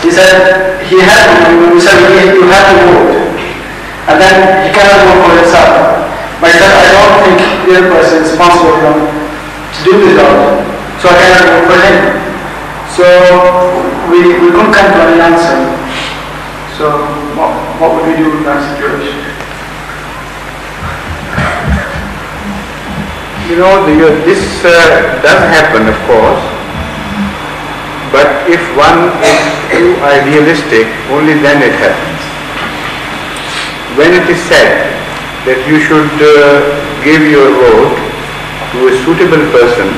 He said you have to vote, and then he cannot vote for himself. But he said, I don't think the other person is responsible enough to do the job, so I cannot vote for him. So we couldn't come to any answer. So what would we do in that situation? You know, this does happen, of course, but if one is too idealistic, only then it happens. When it is said that you should give your vote to a suitable person,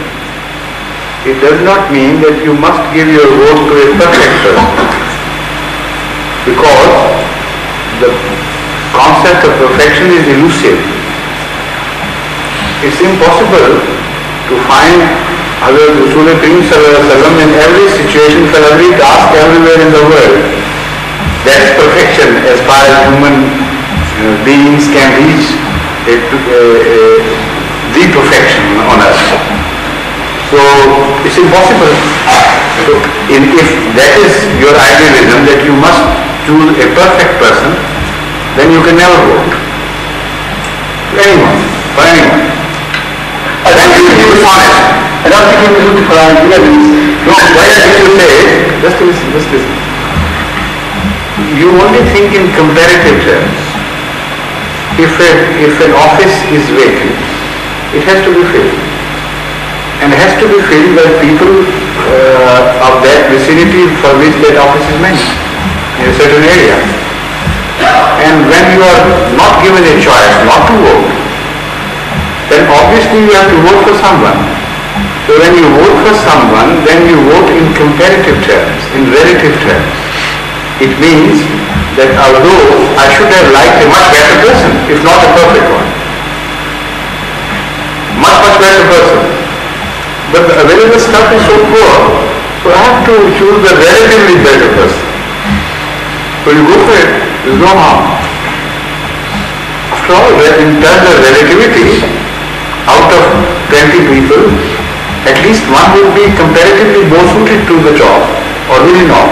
it does not mean that you must give your vote to a perfect person, because the concept of perfection is elusive. It's impossible to find Hadhrat Mirza Tahir Ahmed in every situation, for every task, everywhere in the world. That is perfection as far as human beings can reach the perfection on earth. So it's impossible. So if that is your idealism, that you must choose a perfect person, then you can never vote for anyone. I don't think it was honest. I don't think it was good for idealism. No, why did you say, just listen. You only think in comparative terms. If an office is vacant, it has to be filled. And it has to be filled by people of that vicinity for which that office is meant, in a certain area. And when you are not given a choice not to vote, then obviously you have to vote for someone. So when you vote for someone, then you vote in comparative terms, in relative terms. It means that although I should have liked a much better person, if not a perfect one, much better person, but the available stuff is so poor, so I have to choose the relatively better person. So you go for it, there's no harm. After all, in terms of relativity, out of 20 people, at least one would be comparatively more suited to the job, or really not.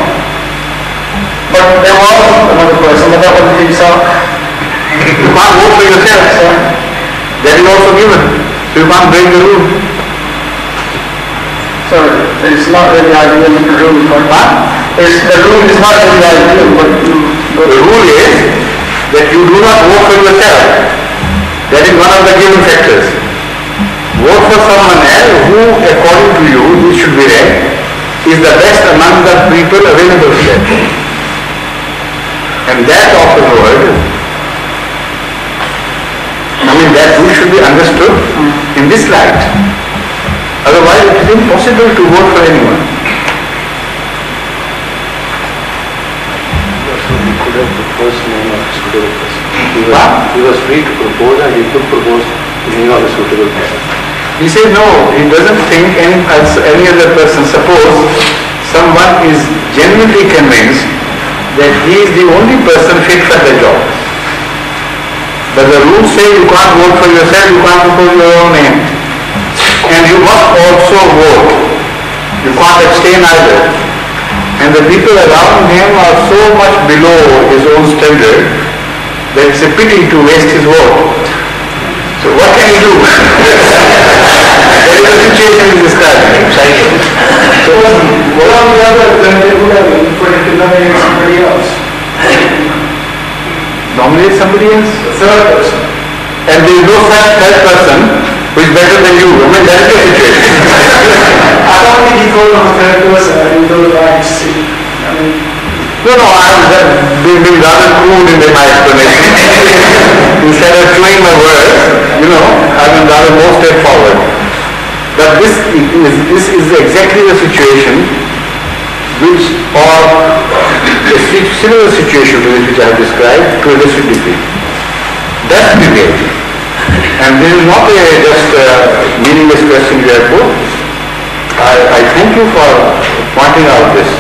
But there was another person, but that was himself. You can't vote for yourself, sir. That is also given. So you can't break the rule. So it's not really ideal rule for that. The rule is not really ideal, but the rule is that you do not vote for yourself. That is one of the given factors. Vote for someone else who, according to you, this should be read, is the best among the people available to them. And that often word, that rule should be understood in this light. Otherwise it is impossible to vote for anyone. So he could have proposed name of a suitable person. He was free to propose, and he could propose the name of a suitable person. He said no, he doesn't think any other person. Suppose someone is genuinely convinced that he is the only person fit for the job. But the rules say you can't vote for yourself, you can't propose your own name. And you must also vote. You can't abstain either. And the people around him are so much below his own standard that it's a pity to waste his vote. So what can he do? That is the situation he described. So what on the other than they would have been for him to nominate somebody else? Nominate somebody else? The third person. And there is no such third person who is better than you. I mean, that is the situation. I don't think he called him a third person. I think those lines see. No, I was being rather crude in my explanation. Instead of chewing my words, I was rather more straightforward. But this is exactly the situation or a similar situation to which I have described to a lesser degree. That debate. And this is not just a meaningless question you have put. I thank you for pointing out this,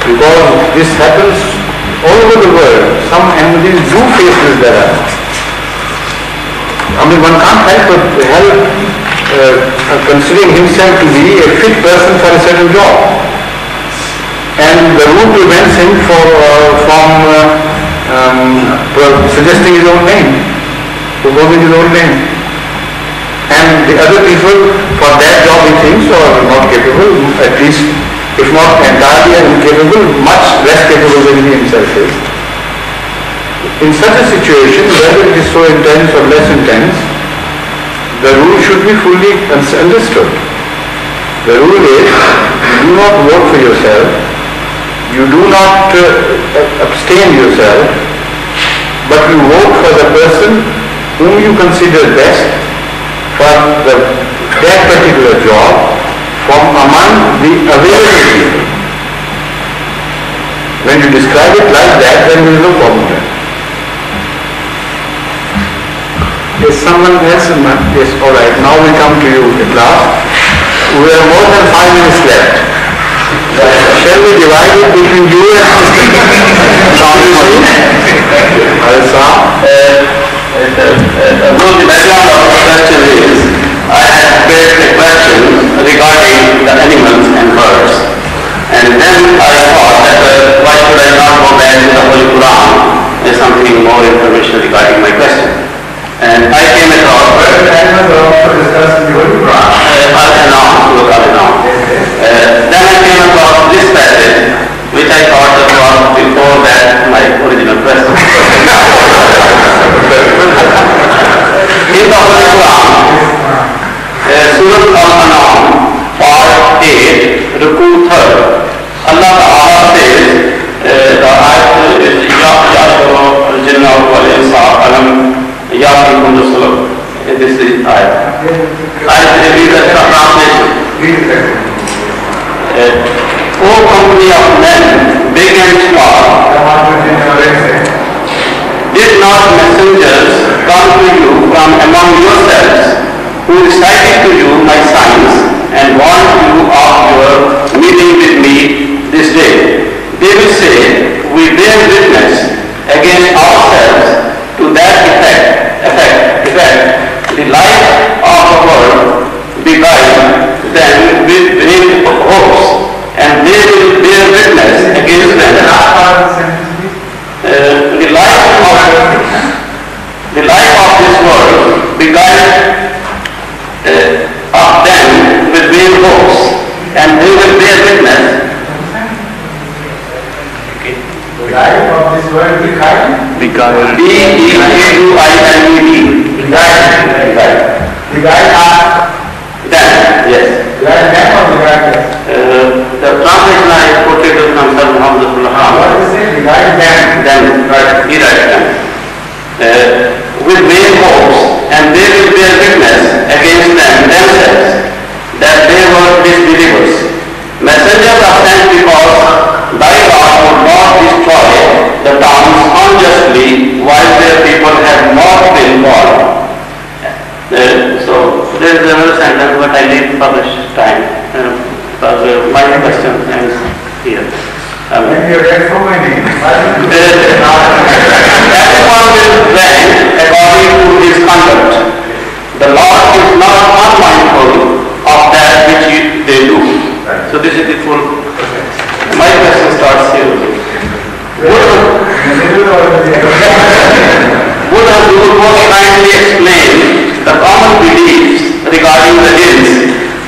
because this happens all over the world. Some Ahmadis do face this dilemma. I mean, one can't help considering himself to be a fit person for a certain job. And the who prevents him from suggesting his own name, proposing his own name? And the other people, for that job he thinks are not capable, at least if not entirely incapable, much less capable than he himself is. In such a situation, whether it is so intense or less intense, the rule should be fully understood. The rule is, you do not vote for yourself, you do not abstain yourself, but you vote for the person whom you consider best for that particular job from among the available people. When you describe it like that, then there is no problem there. Is someone else? Yes, all right. Now we come to you at last. We have more than 5 minutes left. Shall we divide it between you and the background of the question is, I had prepared a question regarding the animals and birds. And then I thought that why should I not go back to the Holy Quran? There's something more information regarding my question. And I came across birds and animals are also discussed in the Holy Quran. Then I came across this passage, which I thought was before that my original question. In the Holy Quran, Surah Al-An'am, Part 8, Ruku 3rd, Allah Ta'ala says, the ayat is Ya'ashara al-Jinnah wal-Insa alam ya'tikum rusulun. This is ayat. I read the translation. O company of men, big and small, did not messengers come to you from among yourselves, who recited to you my signs and warned you of your meeting with me this day? They will say, we bear witness against ourselves to that effect, the light of the world beguiled them with vain hopes, and they will bear witness against them. The light of this world beguiled of them with vain hopes, and they will bear witness. The light of this world beguiled? Beguiled. B-E-Q-U-I-L-E-D. Beguiled are them, yes. beguiled them or beguiled them? The translation I quoted from Sir Muhammad What is it? Beguiled them. Them, right, he writes them. With vain hopes, and they will bear witness against them themselves that they were disbelievers. Messengers are sent because thy God would not destroy the towns unjustly while their people have not been born. So there is another sentence, but I leave for this time. Because my question ends here. When you read so many, Everyone will rank according to his conduct. The Lord is not unmindful of that which they do. So this is the full. My question starts here. Would Hazur most kindly explain the common beliefs regarding the jinns?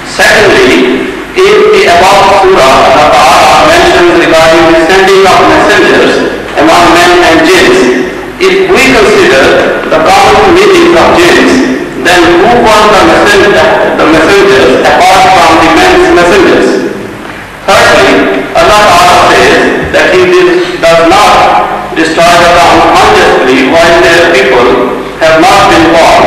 Secondly, in the above surah, Allah Ta'ala mentions regarding the sending of messengers among men and jinns. If we consider the common meanings of jinns, then who were the messengers apart from the men's messengers? Thirdly, Allah Ta'ala says that He does not destroy the town unjustly while their people have not been born.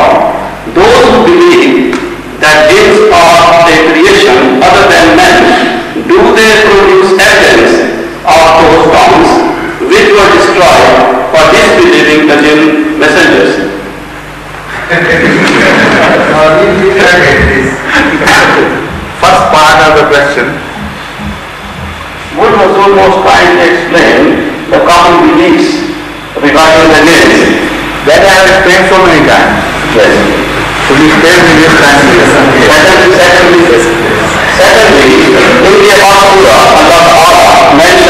Those who believe that jinns are a creation other than men, do they produce evidence of those towns which were destroyed for disbelieving the jinn messengers? First part of the question. Would Hazur most kindly explain the common beliefs regarding the jinns? That I have explained so many times. Yes. So we explain this time. Secondly, in the above surah, Allah Ta'ala mentions